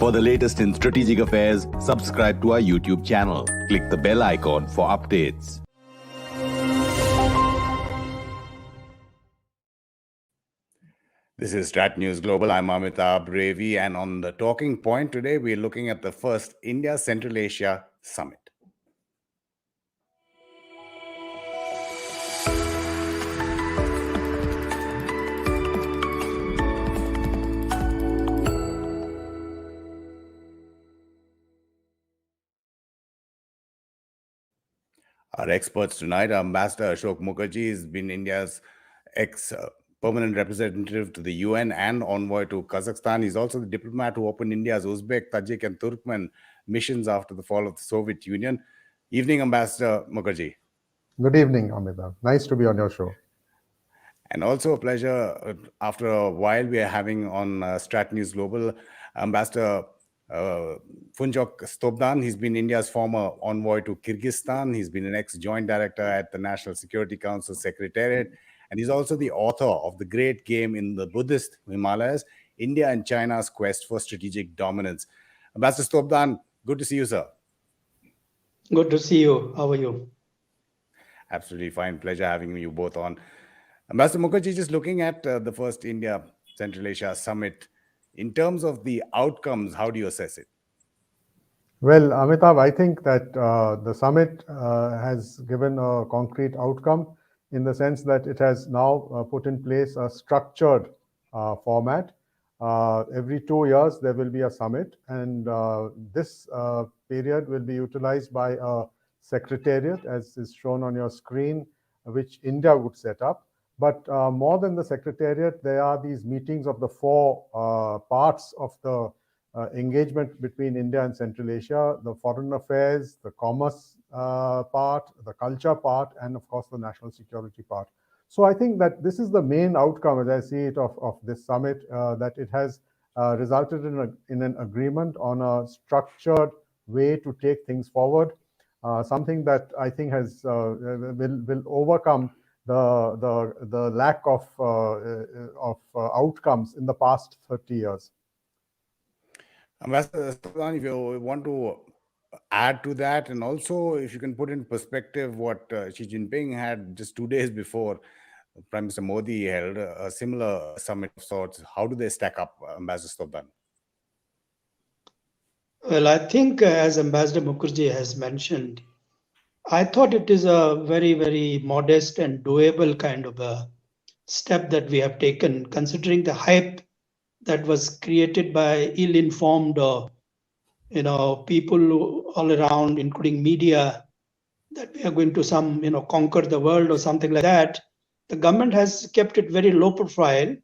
For the latest in strategic affairs, subscribe to our YouTube channel. Click the bell icon for updates. This is StratNews Global. I'm Amitabh, Revi, and on the talking point today, we're looking at the first India-Central Asia Summit. Our experts tonight are Ambassador Asoke Mukerji. He's been India's permanent representative to the UN and envoy to Kazakhstan. He's also the diplomat who opened India's Uzbek, Tajik, and Turkmen missions after the fall of the Soviet Union. Evening, Ambassador Mukerji. Good evening, Amitabh. Nice to be on your show. And also a pleasure, after a while, we are having on StratNews Global Ambassador Phunchok Stobdan. He's been India's former envoy to Kyrgyzstan. He's been an ex-joint director at the National Security Council Secretariat. And he's also the author of The Great Game in the Buddhist Himalayas, India and China's Quest for Strategic Dominance. Ambassador Stobdan, good to see you, sir. Good to see you. How are you? Absolutely fine. Pleasure having you both on. Ambassador Mukerji, just looking at the first India-Central Asia Summit, in terms of the outcomes, how do you assess it? Well, Amitabh, I think that the summit has given a concrete outcome in the sense that it has now put in place a structured format. Every 2 years, there will be a summit, and this period will be utilized by a secretariat, as is shown on your screen, which India would set up. But more than the secretariat, there are these meetings of the four parts of the engagement between India and Central Asia: the foreign affairs, the commerce part, the culture part, and of course the national security part. So I think that this is the main outcome, as I see it, of this summit, that it has resulted in an agreement on a structured way to take things forward, something that I think has will overcome the lack of outcomes in the past 30 years. Ambassador, if you want to add to that, and also if you can put in perspective what Xi Jinping had just 2 days before Prime Minister Modi held a similar summit of sorts, how do they stack up, Ambassador Stobdan? Well, I think as Ambassador Mukerji has mentioned, I thought it is a very, very modest and doable kind of a step that we have taken, considering the hype that was created by ill-informed, people all around, including media, that we are going to conquer the world or something like that. The government has kept it very low profile,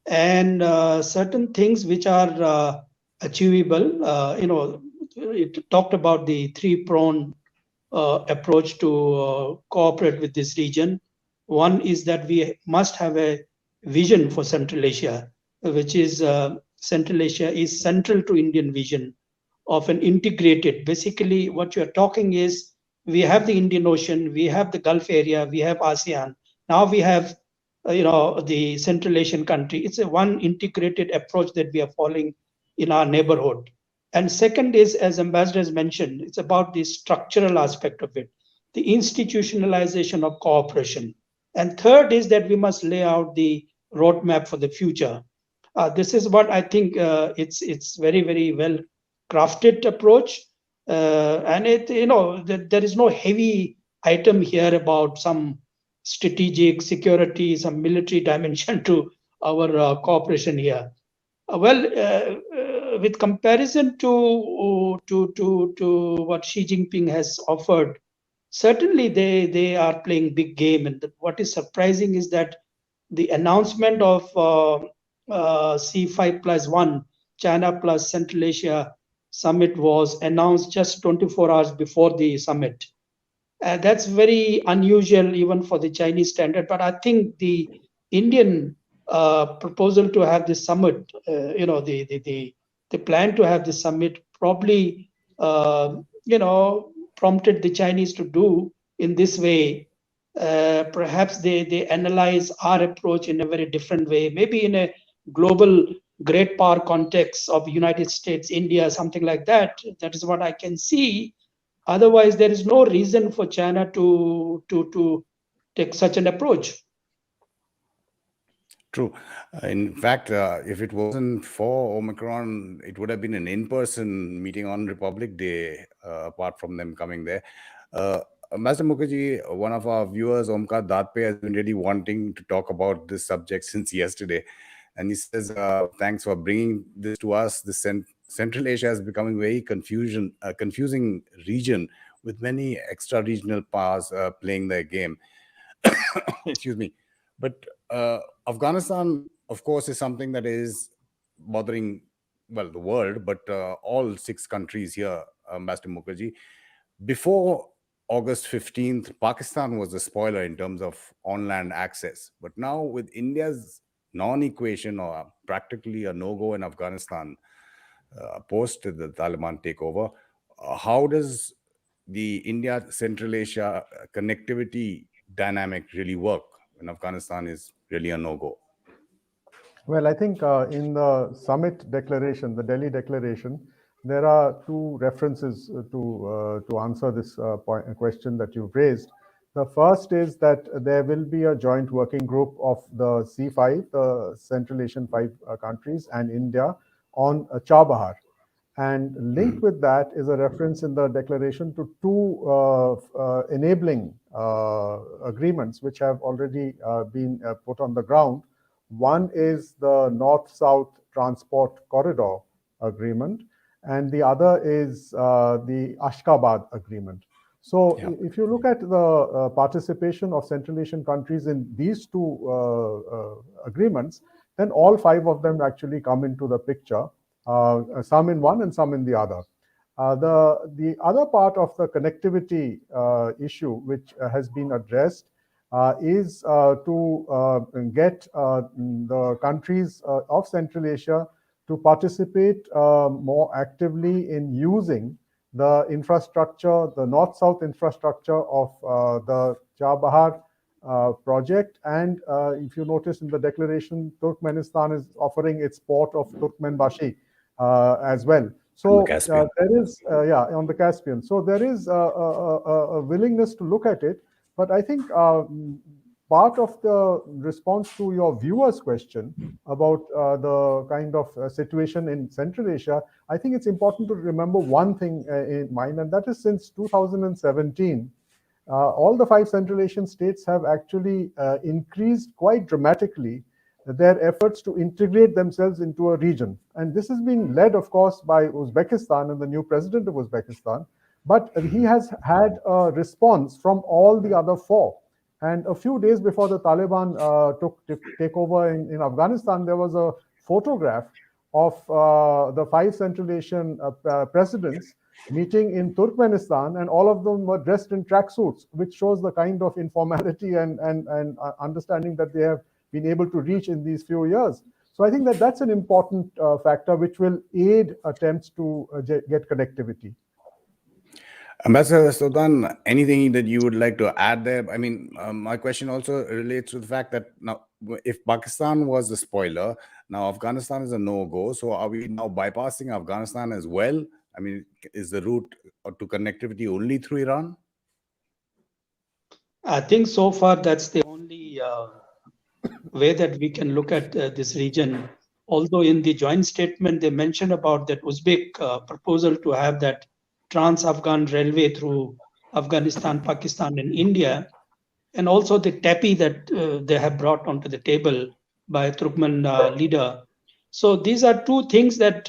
and certain things which are achievable. It talked about the three-pronged approach to cooperate with this region. One is that we must have a vision for Central Asia, which is Central Asia is central to Indian vision of an integrated. Basically, what you are talking is we have the Indian Ocean, we have the Gulf area, we have ASEAN. Now we have, the Central Asian country. It's a one integrated approach that we are following in our neighborhood. And second is, as Ambassador has mentioned, it's about the structural aspect of it, the institutionalization of cooperation. And third is that we must lay out the roadmap for the future. This is what I think it's very, very well crafted approach. And there is no heavy item here about some strategic security, some military dimension to our cooperation here. With comparison to what Xi Jinping has offered, certainly they are playing big game. And what is surprising is that the announcement of C5+1, China plus Central Asia summit was announced just 24 hours before the summit. That's very unusual even for the Chinese standard. But I think the Indian proposal to have this summit, the plan to have this summit probably, prompted the Chinese to do in this way. Perhaps they analyze our approach in a very different way, maybe in a global great power context of United States, India, something like that. That is what I can see. Otherwise, there is no reason for China to take such an approach. True. In fact, if it wasn't for Omicron, it would have been an in-person meeting on Republic Day, apart from them coming there. Master Mukerji, one of our viewers, Omkar Datpe, has been really wanting to talk about this subject since yesterday. And he says, thanks for bringing this to us. Central Asia is becoming very confusing region with many extra-regional powers playing their game. Excuse me. But Afghanistan, of course, is something that is bothering, well, the world, but all 6 countries here, Master Mukerji. Before August 15th, Pakistan was the spoiler in terms of on-land access. But now with India's non-equation or practically a no-go in Afghanistan post the Taliban takeover, how does the India-Central Asia connectivity dynamic really work when Afghanistan is really a no-go? Well, I think in the summit declaration, the Delhi declaration, there are 2 references to answer this question that you've raised. The first is that there will be a joint working group of the C5, the Central Asian 5 countries, and India on Chabahar. And linked with that is a reference in the declaration to 2 enabling agreements which have already been put on the ground. One is the North-South Transport Corridor Agreement, and the other is the Ashgabat Agreement. So if you look at the participation of Central Asian countries in these 2 agreements, then all 5 of them actually come into the picture, some in one and some in the other. The other part of the connectivity issue, which has been addressed, is to get the countries of Central Asia to participate more actively in using the infrastructure, the north-south infrastructure of the Chabahar project. And if you notice in the declaration, Turkmenistan is offering its port of Turkmenbashi as well. So there is, on the Caspian. So there is a willingness to look at it. But I think part of the response to your viewer's question about the kind of situation in Central Asia, I think it's important to remember one thing in mind, and that is since 2017, all the 5 Central Asian states have actually increased quite dramatically their efforts to integrate themselves into a region. And this is being led, of course, by Uzbekistan and the new president of Uzbekistan. But he has had a response from all the other 4. And a few days before the Taliban take over in Afghanistan, there was a photograph of the 5 Central Asian presidents meeting in Turkmenistan, and all of them were dressed in tracksuits, which shows the kind of informality and understanding that they have been able to reach in these few years. So I think that that's an important factor which will aid attempts to get connectivity. Ambassador Stobdan, anything that you would like to add there? I mean, my question also relates to the fact that now, if Pakistan was the spoiler, now Afghanistan is a no-go. So are we now bypassing Afghanistan as well? I mean, is the route to connectivity only through Iran? I think so far that's the only way that we can look at this region. Although in the joint statement, they mentioned about that Uzbek proposal to have that trans-Afghan railway through Afghanistan, Pakistan, and India, and also the TAPI that they have brought onto the table by Turkmen leader. So these are 2 things that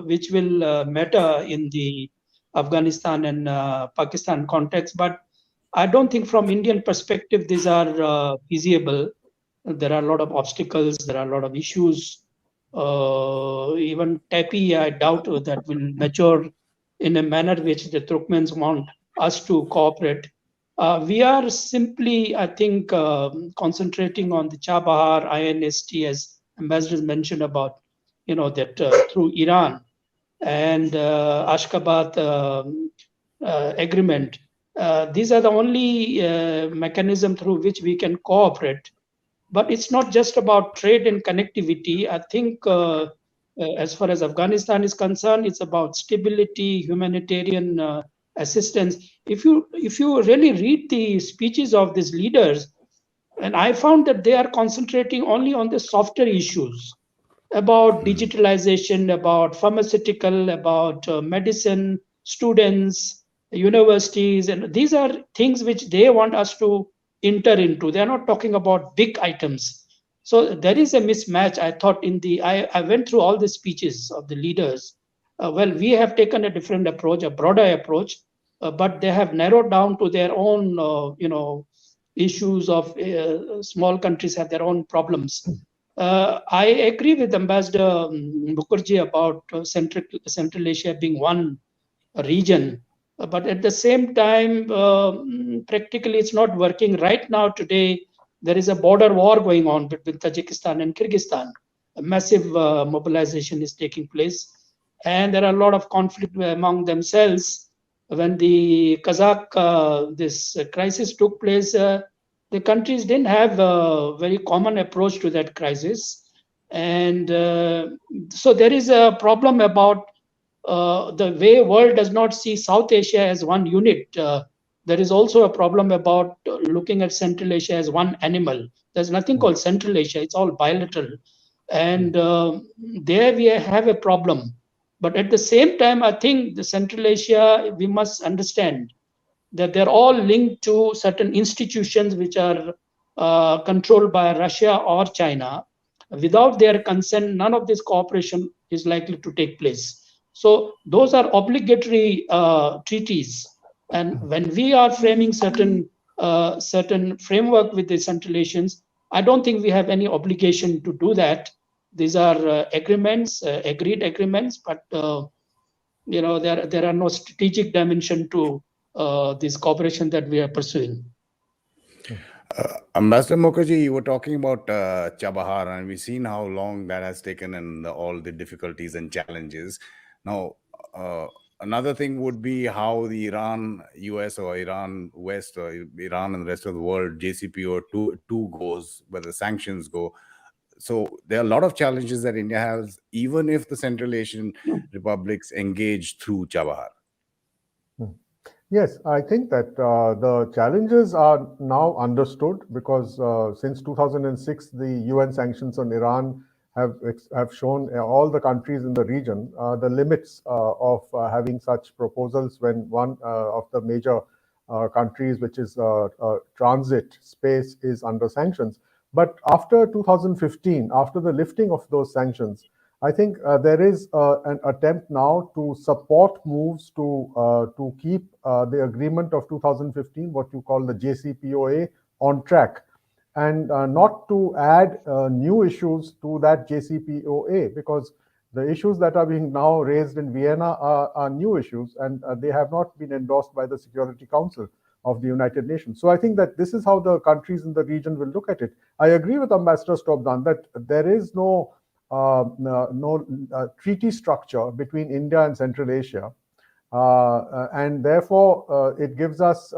which will matter in the Afghanistan and Pakistan context. But I don't think from Indian perspective these are feasible. There are a lot of obstacles. There are a lot of issues. Even TAPI, I doubt that will mature in a manner which the Turkmens want us to cooperate. We are simply, I think, concentrating on the Chabahar, INSTC, as Ambassador mentioned about, that through Iran and Ashgabat agreement. These are the only mechanism through which we can cooperate. But it's not just about trade and connectivity. I think as far as Afghanistan is concerned, it's about stability, humanitarian assistance. If you really read the speeches of these leaders, and I found that they are concentrating only on the softer issues about digitalization, about pharmaceutical, about medicine, students, universities, and these are things which they want us to enter into. They are not talking about big items. So there is a mismatch, I thought, I went through all the speeches of the leaders. Well, we have taken a different approach, a broader approach, but they have narrowed down to their own, issues of small countries have their own problems. I agree with Ambassador Mukerji about Central Asia being one region, but at the same time, practically it's not working. Right now, today, there is a border war going on between Tajikistan and Kyrgyzstan. A massive mobilization is taking place, and there are a lot of conflict among themselves. When the Kazakh this crisis took place, the countries didn't have a very common approach to that crisis, and so there is a problem about the way world does not see South Asia as one unit. There is also a problem about looking at Central Asia as one animal. There's nothing called Central Asia; it's all bilateral, and there we have a problem. But at the same time, I think the Central Asia, we must understand that they're all linked to certain institutions which are controlled by Russia or China. Without their consent, none of this cooperation is likely to take place. So those are obligatory treaties. And when we are framing certain framework with the Central Asians, I don't think we have any obligation to do that. These are agreements, agreed agreements, but there are no strategic dimension to this cooperation that we are pursuing. Ambassador Mukerji, you were talking about Chabahar, and we've seen how long that has taken and all the difficulties and challenges. Now, another thing would be how the Iran-US or Iran-West or Iran and the rest of the world, JCPOA 2 goes, where the sanctions go. So there are a lot of challenges that India has, even if the Central Asian republics engage through Chabahar. Yes, I think that the challenges are now understood because since 2006, the UN sanctions on Iran have shown all the countries in the region the limits of having such proposals when one of the major countries, which is transit space, is under sanctions. But after 2015, after the lifting of those sanctions, I think there is an attempt now to support moves to keep the agreement of 2015, what you call the JCPOA, on track, and not to add new issues to that JCPOA, because the issues that are being now raised in Vienna are new issues, and they have not been endorsed by the Security Council of the United Nations. So I think that this is how the countries in the region will look at it. I agree with Ambassador Stobdan that there is no treaty structure between India and Central Asia, and therefore it gives us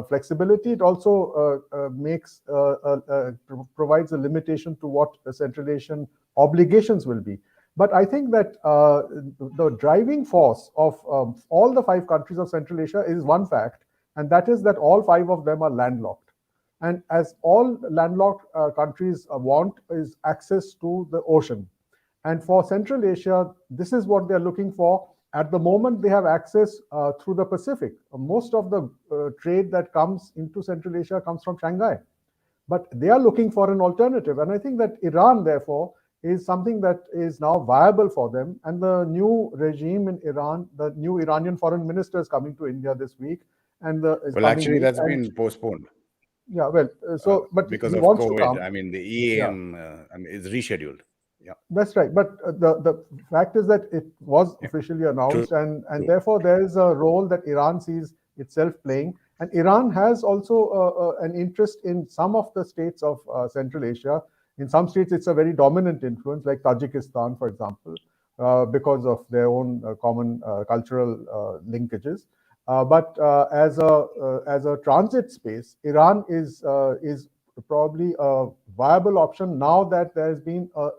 flexibility. It also provides a limitation to what the Central Asian obligations will be. But I think that the driving force of all the 5 countries of Central Asia is one fact, and that is that all 5 of them are landlocked. And as all landlocked countries want is access to the ocean. And for Central Asia, this is what they're looking for. At the moment, they have access through the Pacific. Most of the trade that comes into Central Asia comes from Shanghai. But they are looking for an alternative. And I think that Iran, therefore, is something that is now viable for them. And the new regime in Iran, the new Iranian foreign minister is coming to India this week. And actually, that's been postponed. Yeah, well, but because of COVID, I mean, the EAM is rescheduled. Yeah, that's right. But the fact is that it was officially announced, and therefore there is a role that Iran sees itself playing. And Iran has also an interest in some of the states of Central Asia. In some states, it's a very dominant influence, like Tajikistan, for example, because of their own common cultural linkages. But as a transit space, Iran is probably a viable option now that there has been a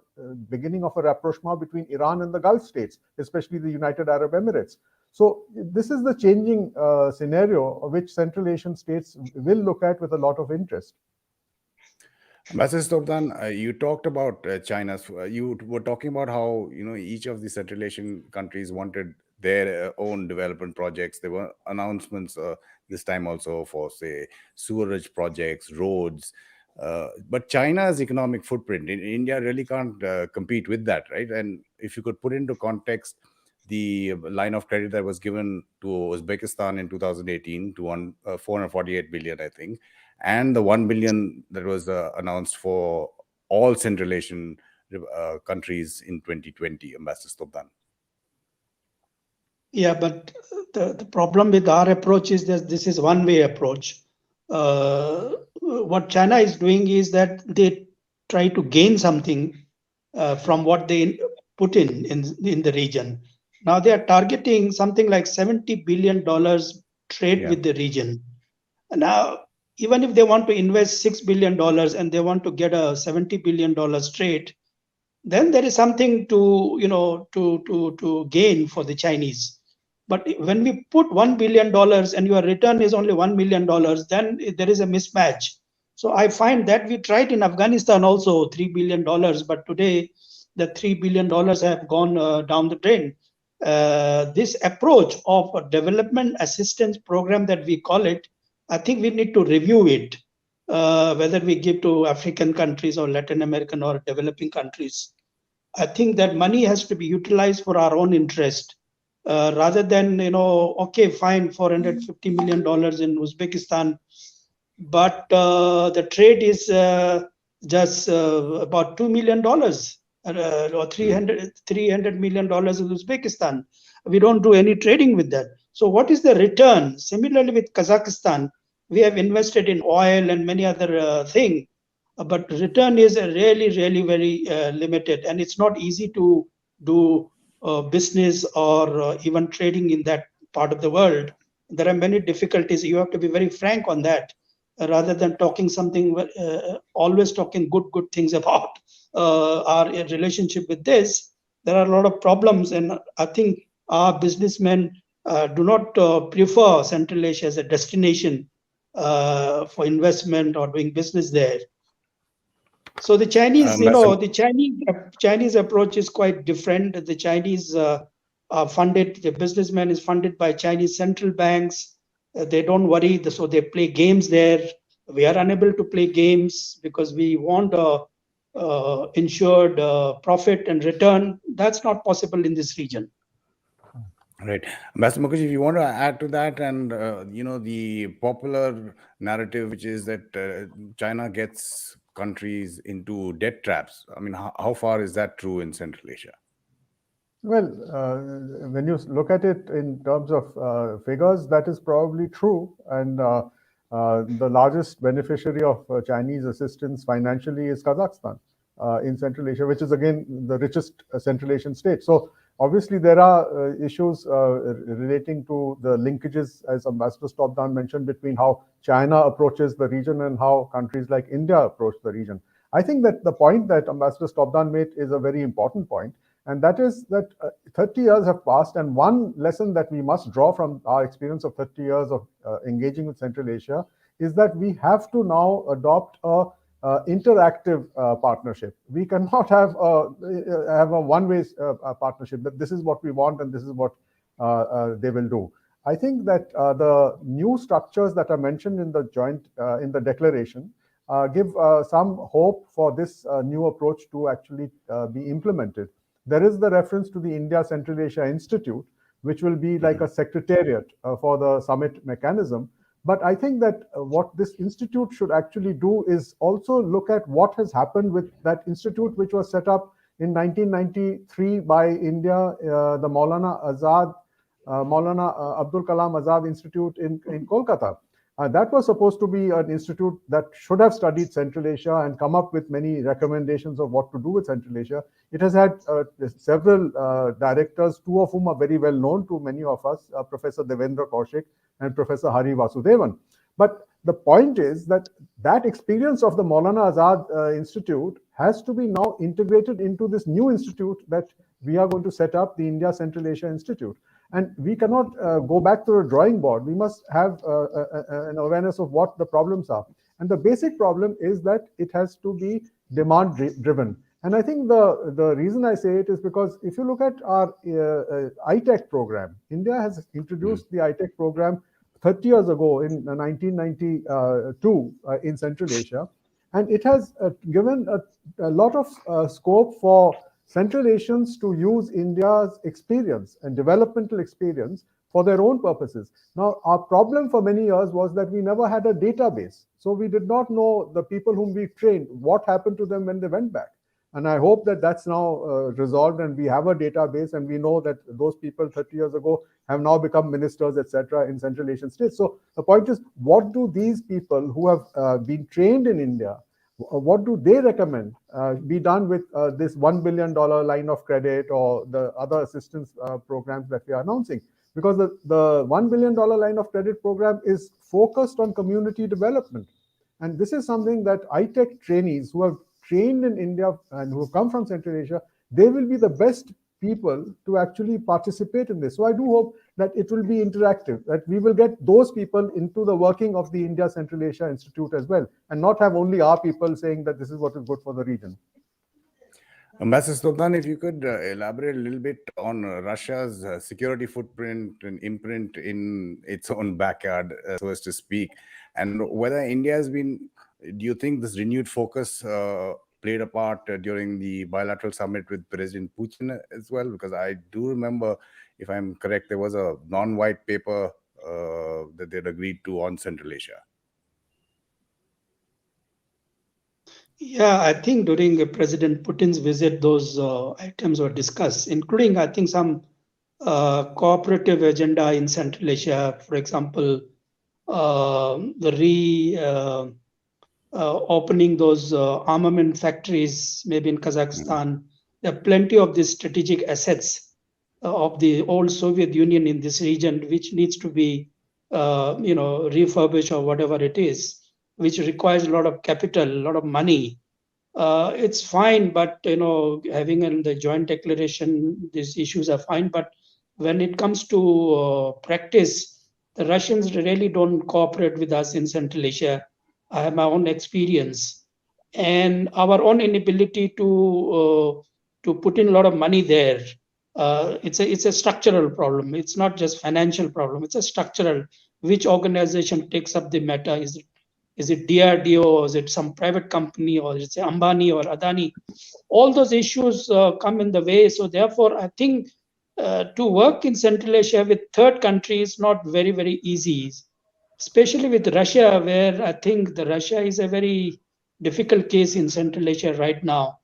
beginning of a rapprochement between Iran and the Gulf states, especially the United Arab Emirates. So this is the changing scenario which Central Asian states will look at with a lot of interest. Ambassador Stobdan, you talked about China. You were talking about how each of the Central Asian countries wanted their own development projects. There were announcements this time also for, say, sewerage projects, roads. But China's economic footprint in India really can't compete with that, right? And if you could put into context the line of credit that was given to Uzbekistan in 2018 to 448 billion, I think, and the 1 billion that was announced for all Central Asian countries in 2020, Ambassador Stobdan. Yeah, but the problem with our approach is that this is one-way approach. What China is doing is that they try to gain something from what they put in the region. Now they are targeting something like $70 billion trade with the region. Now, even if they want to invest $6 billion and they want to get a $70 billion trade, then there is something to gain for the Chinese. But when we put $1 billion and your return is only $1 million, then there is a mismatch. So I find that we tried in Afghanistan also $3 billion, but today the $3 billion have gone down the drain. This approach of a development assistance program that we call it, I think we need to review it, whether we give to African countries or Latin American or developing countries. I think that money has to be utilized for our own interest, rather than, okay, fine, $450 million in Uzbekistan, but the trade is just about $2 million. Or $300 million in Uzbekistan. We don't do any trading with that. So what is the return? Similarly with Kazakhstan, we have invested in oil and many other things, but return is really, really very limited, and it's not easy to do business or even trading in that part of the world. There are many difficulties. You have to be very frank on that, rather than talking something, always talking good things about our relationship with this. There are a lot of problems, and I think our businessmen do not prefer Central Asia as a destination for investment or doing business there. So the Chinese, the Chinese approach is quite different. The Chinese are funded, the businessman is funded by Chinese central banks. They don't worry, so they play games there. We are unable to play games because we want ensured profit and return. That's not possible in this region. Right. Ambassador Mukerji, if you want to add to that, and the popular narrative, which is that China gets countries into debt traps. I mean, how far is that true in Central Asia? Well, when you look at it in terms of figures, that is probably true. And the largest beneficiary of Chinese assistance financially is Kazakhstan in Central Asia, which is again the richest Central Asian state. So obviously there are issues relating to the linkages, as Ambassador Stobdan mentioned, between how China approaches the region and how countries like India approach the region. I think that the point that Ambassador Stobdan made is a very important point. And that is that 30 years have passed, and one lesson that we must draw from our experience of 30 years of engaging with Central Asia is that we have to now adopt a interactive partnership. We cannot have a one-way partnership, that this is what we want and this is what they will do. I think that the new structures that are mentioned in the joint, in the declaration, give some hope for this new approach to actually be implemented. There is the reference to the India Central Asia Institute, which will be like a secretariat for the summit mechanism. But I think that what this institute should actually do is also look at what has happened with that institute, which was set up in 1993 by India, the Maulana Abdul Kalam Azad Institute in Kolkata. That was supposed to be an institute that should have studied Central Asia and come up with many recommendations of what to do with Central Asia. It has had several directors, two of whom are very well known to many of us, Professor Devendra Kaushik and Professor Hari Vasudevan. But the point is that that experience of the Maulana Azad Institute has to be now integrated into this new institute that we are going to set up, the India Central Asia Institute. And we cannot go back to the drawing board. We must have an awareness of what the problems are. And the basic problem is that it has to be demand driven. And I think the reason I say it is because if you look at our ITEC program, India has introduced the ITEC program 30 years ago in 1992 in Central Asia. And it has given a lot of scope for Central Asians to use India's experience and developmental experience for their own purposes. Now, our problem for many years was that we never had a database. So we did not know the people whom we trained, what happened to them when they went back. And I hope that that's now resolved and we have a database and we know that those people 30 years ago have now become ministers, etc., in Central Asian states. So the point is, what do these people who have been trained in India, what do they recommend be done with this $1 billion line of credit or the other assistance programs that we are announcing? Because the $1 billion line of credit program is focused on community development. And this is something that ITEC trainees who have trained in India and who have come from Central Asia, they will be the best people to actually participate in this. So I do hope that it will be interactive, that we will get those people into the working of the India Central Asia Institute as well, and not have only our people saying that this is what is good for the region. Ambassador Stobdan, if you could elaborate a little bit on Russia's security footprint and imprint in its own backyard, so as to speak, and whether India has been, do you think this renewed focus played a part during the bilateral summit with President Putin as well? Because I do remember, if I'm correct, there was a non-white paper that they'd agreed to on Central Asia. Yeah, I think during President Putin's visit, those items were discussed, including, I think, some cooperative agenda in Central Asia. For example, the opening those armament factories, maybe in Kazakhstan. There are plenty of these strategic assets of the old Soviet Union in this region, which needs to be, refurbished or whatever it is, which requires a lot of capital, a lot of money. It's fine, but having in the joint declaration, these issues are fine. But when it comes to practice, the Russians really don't cooperate with us in Central Asia. I have my own experience, and our own inability to put in a lot of money there. It's a structural problem. It's not just financial problem. It's a structural. Which organization takes up the matter? Is it DRDO, or is it some private company, or is it Ambani or Adani? All those issues come in the way. So therefore, I think to work in Central Asia with third countries is not very, very easy, especially with Russia, where I think the Russia is a very difficult case in Central Asia right now.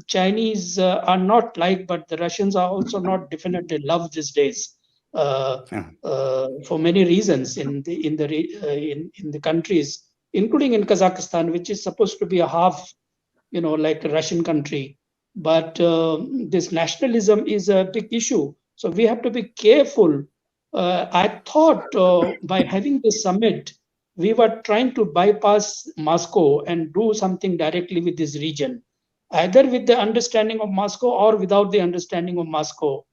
Chinese are not liked, but the Russians are also not definitely loved these days. For many reasons in the countries, including in Kazakhstan, which is supposed to be a half, like a Russian country. But this nationalism is a big issue. So we have to be careful. I thought by having this summit, we were trying to bypass Moscow and do something directly with this region, either with the understanding of Moscow or without the understanding of Moscow.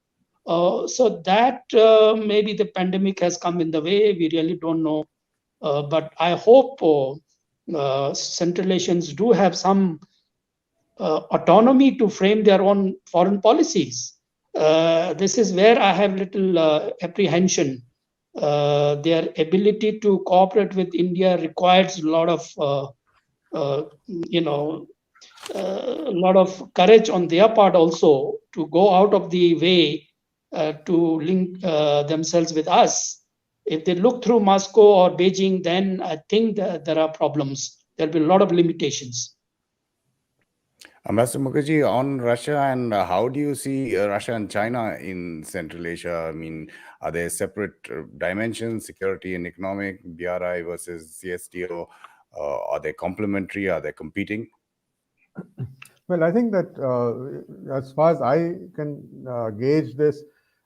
So that maybe the pandemic has come in the way. We really don't know. But I hope Central Asians do have some autonomy to frame their own foreign policies. This is where I have little apprehension. Their ability to cooperate with India requires a lot of, a lot of courage on their part also to go out of the way to link themselves with us. If they look through Moscow or Beijing, then I think that there are problems. There'll be a lot of limitations. Ambassador Mukerji, on Russia, and how do you see Russia and China in Central Asia? I mean, are there separate dimensions, security and economic, BRI versus CSTO? Are they complementary? Are they competing? Well, I think that as far as I can gauge this,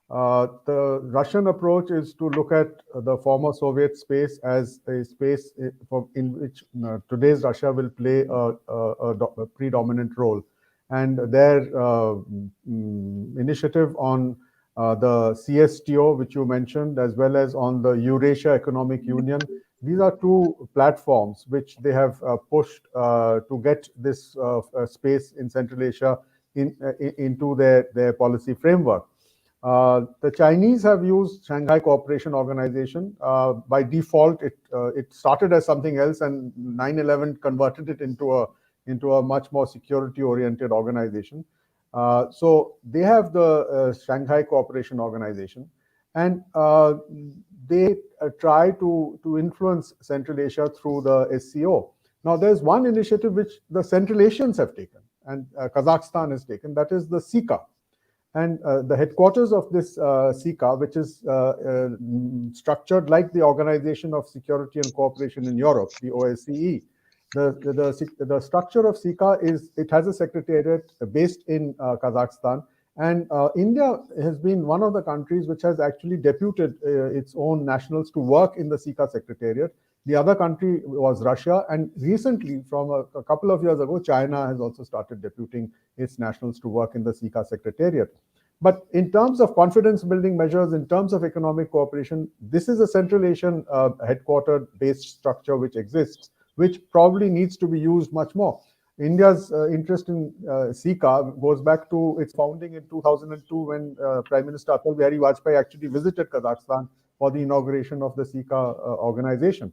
The Russian approach is to look at the former Soviet space as a space in which today's Russia will play a predominant role. And their initiative on the CSTO, which you mentioned, as well as on the Eurasia Economic Union, these are two platforms which they have pushed to get this space in Central Asia into their policy framework. The Chinese have used Shanghai Cooperation Organization. By default, it started as something else, and 9/11 converted it into a much more security-oriented organization. So they have the Shanghai Cooperation Organization, and they try to influence Central Asia through the SCO. Now, there's one initiative which the Central Asians have taken, and Kazakhstan has taken, that is the SICA. And the headquarters of this SICA, which is structured like the Organization of Security and Cooperation in Europe, the OSCE. The structure of SICA it has a secretariat based in Kazakhstan. And India has been one of the countries which has actually deputed its own nationals to work in the SICA secretariat. The other country was Russia. And recently, from a couple of years ago, China has also started deputing its nationals to work in the SICA secretariat. But in terms of confidence building measures, in terms of economic cooperation, this is a Central Asian headquartered based structure which exists, which probably needs to be used much more. India's interest in SICA goes back to its founding in 2002 when Prime Minister Atal Bihari Vajpayee actually visited Kazakhstan for the inauguration of the SICA organization.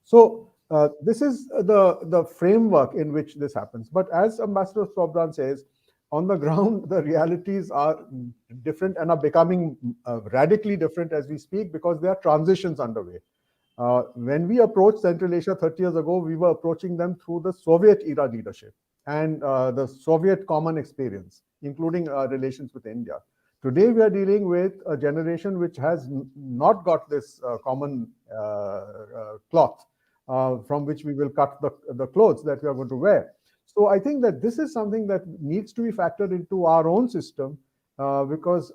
So this is the framework in which this happens. But as Ambassador Stobdan says, on the ground, the realities are different and are becoming radically different as we speak because there are transitions underway. When we approached Central Asia 30 years ago, we were approaching them through the Soviet era leadership and the Soviet common experience, including relations with India. Today, we are dealing with a generation which has not got this common cloth from which we will cut the clothes that we are going to wear. So I think that this is something that needs to be factored into our own system because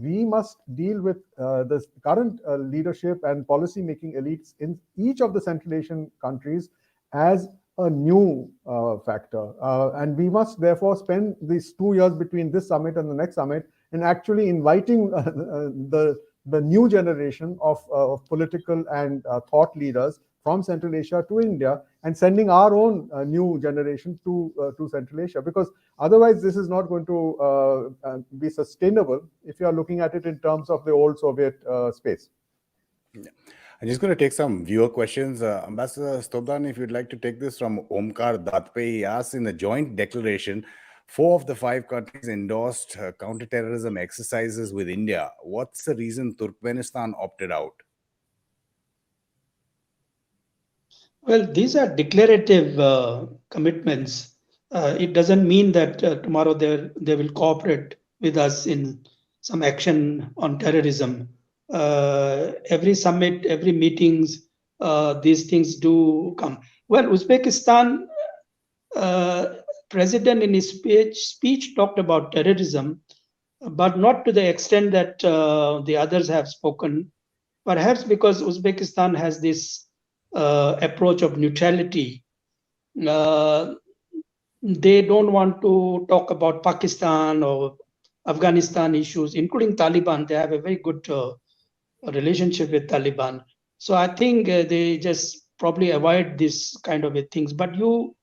we must deal with the current leadership and policy-making elites in each of the Central Asian countries as a new factor. And we must therefore spend these 2 years between this summit and the next summit in actually inviting the new generation of political and thought leaders from Central Asia to India and sending our own new generation to Central Asia, because otherwise this is not going to be sustainable if you are looking at it in terms of the old Soviet space. Yeah. I'm just going to take some viewer questions. Ambassador Stobdan, if you'd like to take this from Omkar Datpe, he asks, in the joint declaration, 4 of the 5 countries endorsed counterterrorism exercises with India. What's the reason Turkmenistan opted out? Well, these are declarative commitments. It doesn't mean that tomorrow they will cooperate with us in some action on terrorism. Every summit, every meetings, these things do come. Well, Uzbekistan president in his speech talked about terrorism, but not to the extent that the others have spoken. Perhaps because Uzbekistan has this approach of neutrality. They don't want to talk about Pakistan or Afghanistan issues, including Taliban. They have a very good relationship with Taliban. So I think they just probably avoid this kind of things. But you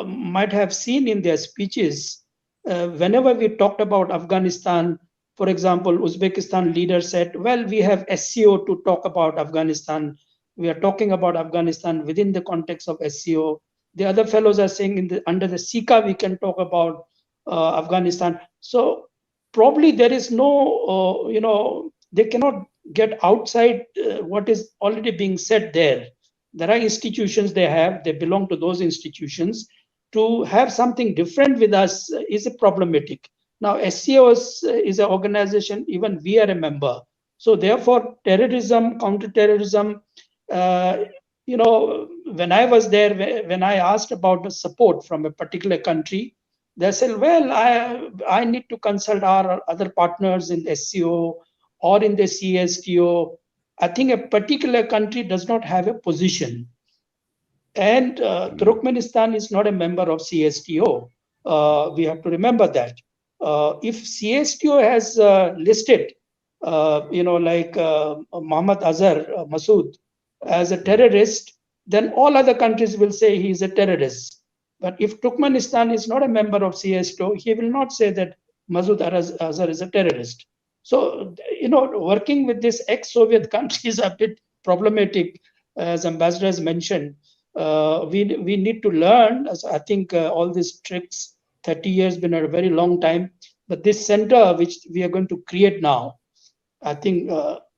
might have seen in their speeches, whenever we talked about Afghanistan, for example, Uzbekistan leader said, well, we have SCO to talk about Afghanistan. We are talking about Afghanistan within the context of SCO. The other fellows are saying under the SICA, we can talk about Afghanistan. So probably there is no, they cannot get outside what is already being said there. There are institutions they belong to those institutions. To have something different with us is problematic. Now, SCO is an organization, even we are a member. So therefore, terrorism, counterterrorism, when I was there, when I asked about the support from a particular country, They say, well, I need to consult our other partners in SCO or in the CSTO. I think a particular country does not have a position. And Turkmenistan is not a member of CSTO. We have to remember that. If CSTO has listed, like Mohammad Azhar Masood as a terrorist, then all other countries will say he is a terrorist. But if Turkmenistan is not a member of CSTO, he will not say that Masood Azhar is a terrorist. So, working with this ex-Soviet countries is a bit problematic, as Ambassador has mentioned. We need to learn. As I think all these tricks, 30 years been a very long time. But this center, which we are going to create now, I think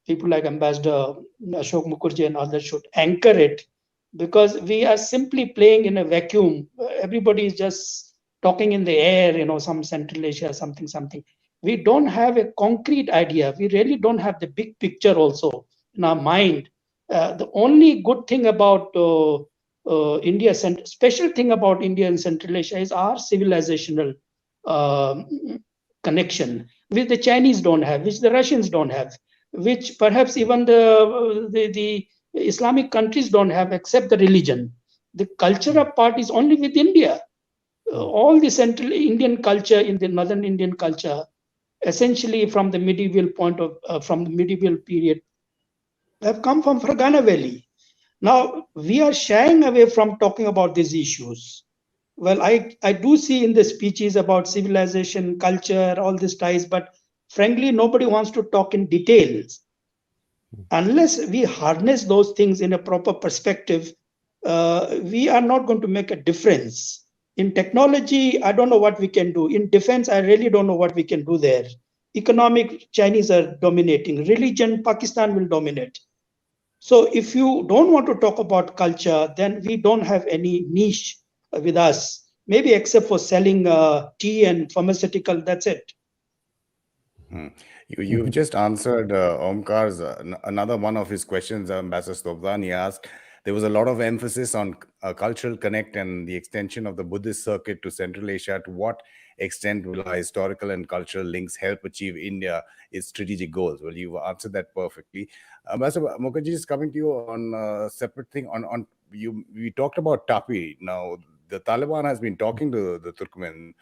people like Ambassador Ashok Mukerji and others should anchor it, because we are simply playing in a vacuum. Everybody is just talking in the air, some Central Asia, something. We don't have a concrete idea. We really don't have the big picture also in our mind. The only good thing about India, special thing about India and Central Asia is our civilizational connection, which the Chinese don't have, which the Russians don't have, which perhaps even the Islamic countries don't have, except the religion. The cultural part is only with India. All the Central Indian culture in the Northern Indian culture, essentially from the medieval from the medieval period, have come from Fergana Valley. Now, we are shying away from talking about these issues. Well, I do see in the speeches about civilization, culture, all these ties, but frankly, nobody wants to talk in details. Unless we harness those things in a proper perspective, we are not going to make a difference. In technology, I don't know what we can do. In defense, I really don't know what we can do there. Economic, Chinese are dominating. Religion, Pakistan will dominate. So if you don't want to talk about culture, then we don't have any niche with us, maybe except for selling tea and pharmaceutical, that's it. You've just answered Omkar's another one of his questions, Ambassador Stobdan. He asked, there was a lot of emphasis on cultural connect and the extension of the Buddhist circuit to Central Asia. To what extent will our historical and cultural links help achieve its strategic goals? Well, you've answered that perfectly. Ambassador Mukerji, is coming to you on a separate thing. We talked about TAPI. Now, the Taliban has been talking to the Turkmen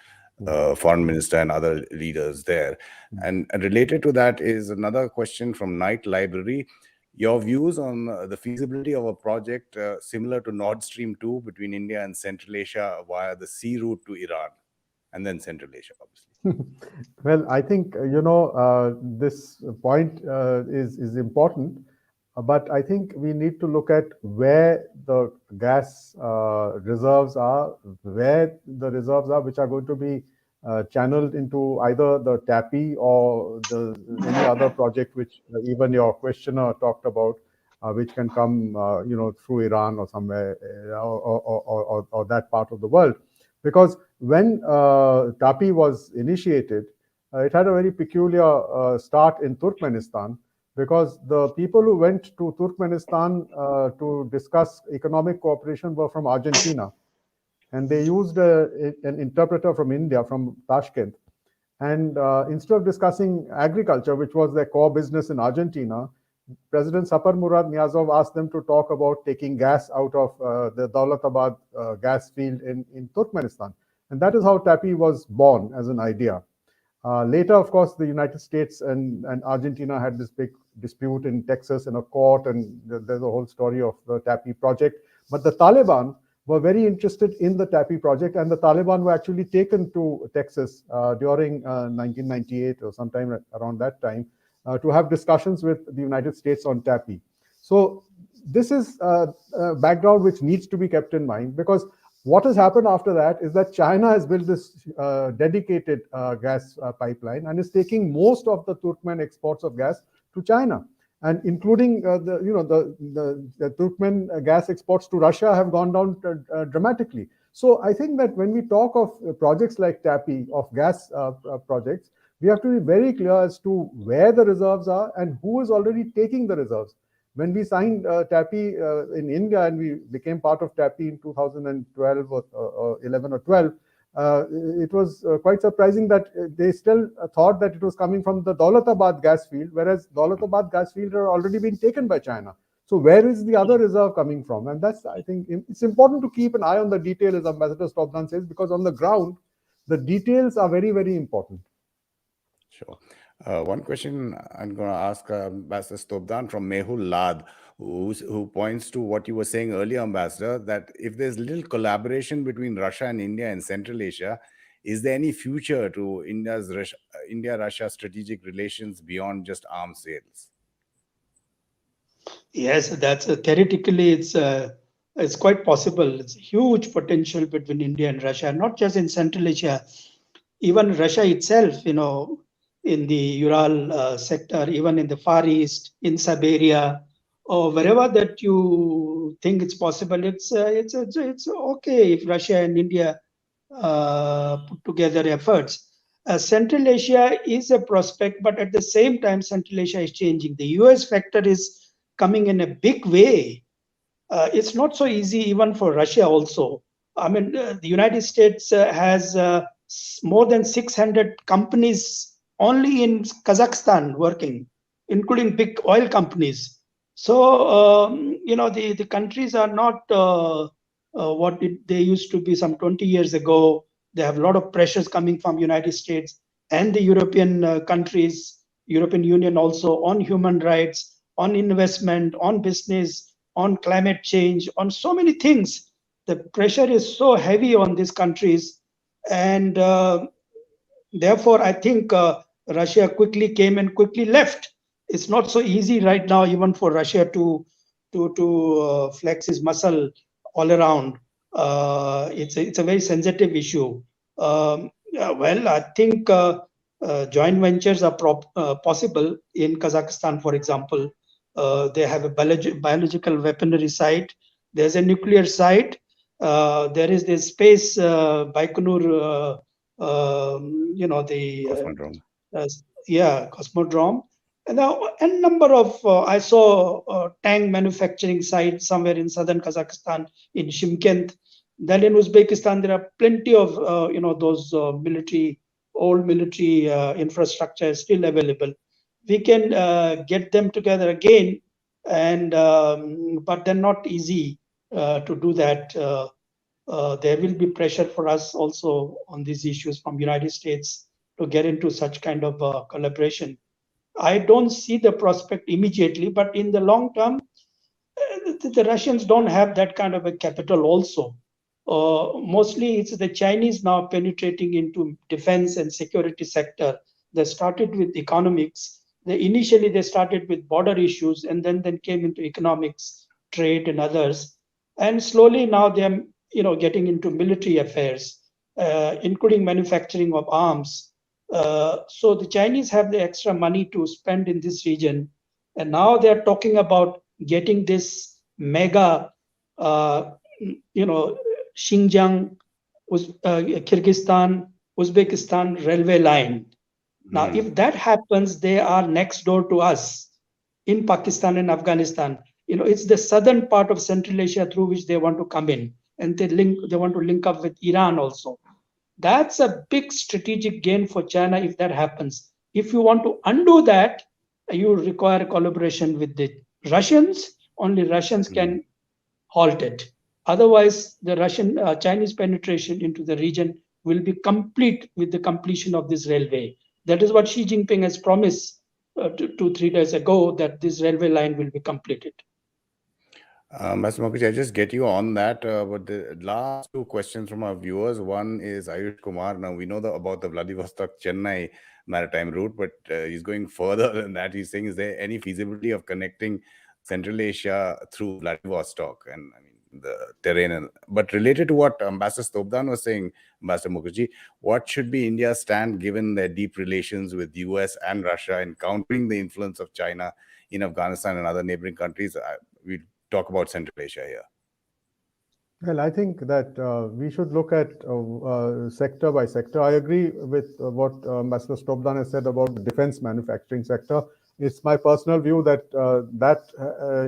foreign minister and other leaders there. And related to that is another question from Night Library. Your views on the feasibility of a project similar to Nordstream 2 between India and Central Asia via the sea route to Iran and then Central Asia, obviously. Well, I think, this point is important, but I think we need to look at where the gas reserves are, which are going to be channeled into either the TAPI or any other project which even your questioner talked about, which can come, through Iran or somewhere, or that part of the world. Because when TAPI was initiated, it had a very peculiar start in Turkmenistan, because the people who went to Turkmenistan to discuss economic cooperation were from Argentina. And they used an interpreter from India, from Tashkent. And instead of discussing agriculture, which was their core business in Argentina, President Sapar Murad Niyazov asked them to talk about taking gas out of the Daulatabad gas field in Turkmenistan. And that is how TAPI was born as an idea. Later, of course, the United States and Argentina had this big dispute in Texas in a court, and there's a whole story of the TAPI project. But the Taliban were very interested in the TAPI project, and the Taliban were actually taken to Texas during 1998 or sometime around that time to have discussions with the United States on TAPI. So this is a background which needs to be kept in mind, because what has happened after that is that China has built this dedicated gas pipeline and is taking most of the Turkmen exports of gas to China. And including the Turkmen gas exports to Russia have gone down dramatically. So I think that when we talk of projects like TAPI, of gas projects, we have to be very clear as to where the reserves are and who is already taking the reserves. When we signed TAPI in India and we became part of TAPI in 2012 or 11 or 12, it was quite surprising that they still thought that it was coming from the Daulatabad gas field, whereas Daulatabad gas field are already been taken by China. So where is the other reserve coming from? And that's, I think, it's important to keep an eye on the detail, as Ambassador Stobdan says, because on the ground, the details are very, very important. Sure. One question I'm going to ask Ambassador Stobdan from Mehul Lad, who points to what you were saying earlier, Ambassador, that if there's little collaboration between Russia and India in Central Asia, is there any future to India-Russia strategic relations beyond just arms sales? Yes, that's theoretically it's quite possible. It's huge potential between India and Russia, not just in Central Asia, even Russia itself, in the Ural sector, even in the Far East, in Siberia, or wherever that you think it's possible. It's okay if Russia and India put together efforts. Central Asia is a prospect, but at the same time, Central Asia is changing. The US factor is coming in a big way. It's not so easy even for Russia also. I mean, the United States has more than 600 companies only in Kazakhstan working, including big oil companies. So, the countries are not what they used to be some 20 years ago. They have a lot of pressures coming from United States and the European countries, European Union also, on human rights, on investment, on business, on climate change, on so many things. The pressure is so heavy on these countries. And therefore, I think Russia quickly came and quickly left. It's not so easy right now, even for Russia to flex his muscle all around. It's a very sensitive issue. Well, I think joint ventures are possible in Kazakhstan, for example. They have a biological weaponry site. There's a nuclear site. There is this space Baikonur, Cosmodrome. Cosmodrome. And now a number of, I saw tank manufacturing sites somewhere in southern Kazakhstan, in Shymkent. Then in Uzbekistan, there are plenty of, those old military infrastructure still available. We can get them together again, and but they're not easy to do that. There will be pressure for us also on these issues from United States to get into such kind of collaboration. I don't see the prospect immediately, but in the long term, the Russians don't have that kind of a capital also. Mostly it's the Chinese now penetrating into defense and security sector. They started with economics. Initially they started with border issues, and then came into economics, trade, and others. And slowly now they're getting into military affairs, including manufacturing of arms. So the Chinese have the extra money to spend in this region, and now they're talking about getting this mega, Xinjiang, Kyrgyzstan, Uzbekistan railway line. Now, if that happens, they are next door to us in Pakistan and Afghanistan. It's the southern part of Central Asia through which they want to come in, and they want to link up with Iran also. That's a big strategic gain for China if that happens. If you want to undo that, you require collaboration with the Russians. Only Russians can halt it. Otherwise, the Chinese penetration into the region will be complete with the completion of this railway. That is what Xi Jinping has promised 2-3 days ago, that this railway line will be completed. Mr. Mukerji, I'll just get you on that. But the last two questions from our viewers. One is Ayush Kumar. Now, we know about the Vladivostok-Chennai maritime route, but he's going further than that. He's saying, is there any feasibility of connecting Central Asia through Vladivostok and the terrain? But related to what Ambassador Stobdan was saying, Ambassador Mukerji, what should be India's stand given their deep relations with US and Russia in countering the influence of China in Afghanistan and other neighboring countries? We talk about Central Asia here. Well, I think that we should look at sector by sector. I agree with what Ambassador Stobdan has said about the defense manufacturing sector. It's my personal view that that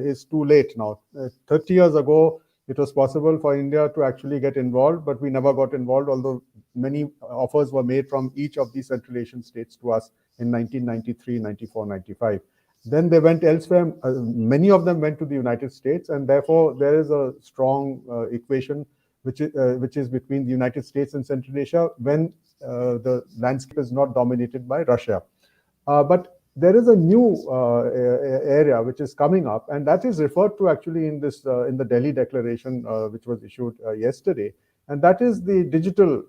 is too late now. 30 years ago, it was possible for India to actually get involved, but we never got involved, although many offers were made from each of these Central Asian states to us in 1993, 94, 95. Then they went elsewhere. Many of them went to the United States, and therefore there is a strong equation which is between the United States and Central Asia when the landscape is not dominated by Russia. But there is a new area which is coming up, and that is referred to actually in this in the Delhi Declaration, which was issued yesterday, and that is the digital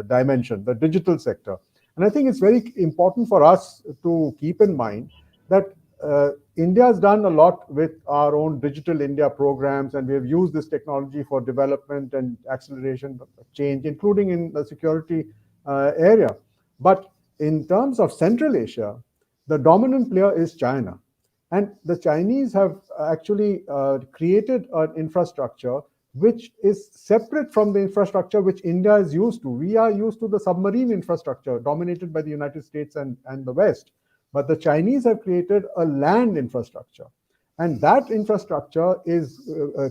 dimension, the digital sector. And I think it's very important for us to keep in mind that India has done a lot with our own Digital India programs, and we have used this technology for development and acceleration of change, including in the security area. But in terms of Central Asia, the dominant player is China. And the Chinese have actually created an infrastructure which is separate from the infrastructure which India is used to. We are used to the submarine infrastructure dominated by the United States and the West. But the Chinese have created a land infrastructure. And that infrastructure is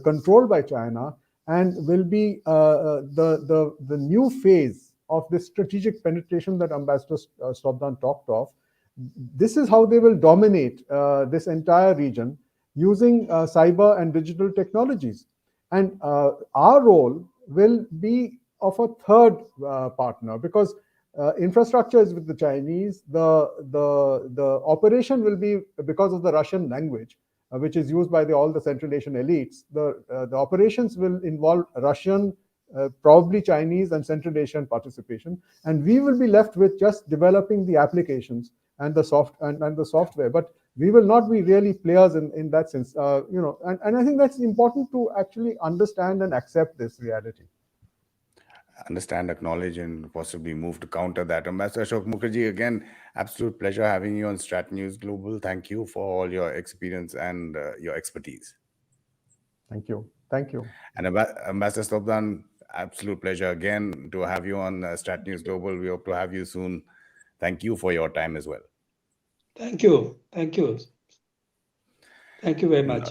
controlled by China and will be the new phase of this strategic penetration that Ambassador Stobdan talked of. This is how they will dominate this entire region using cyber and digital technologies. And our role will be of a third partner, because infrastructure is with the Chinese. The operation will be because of the Russian language, which is used by all the Central Asian elites. The operations will involve Russian, probably Chinese and Central Asian participation, and we will be left with just developing the applications and the software. But we will not be really players in that sense, and I think that's important to actually understand and accept this reality. Understand, acknowledge, and possibly move to counter that. Ambassador Ashok Mukerji, again, absolute pleasure having you on StratNews Global. Thank you for all your experience and your expertise. Thank you. Thank you. And Ambassador Stobdan, absolute pleasure again to have you on StratNews Global. We hope to have you soon. Thank you for your time as well. Thank you. Thank you. Thank you very much.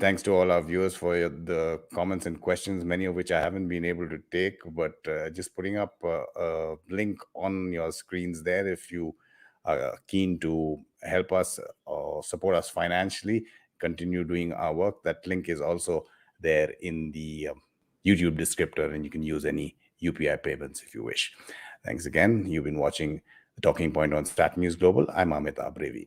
Thanks to all our viewers for the comments and questions, many of which I haven't been able to take, but just putting up a link on your screens there if you are keen to help us or support us financially, continue doing our work. That link is also there in the YouTube descriptor, and you can use any UPI payments if you wish. Thanks again. You've been watching The Talking Point on StratNews Global. I'm Amitabh, Revi.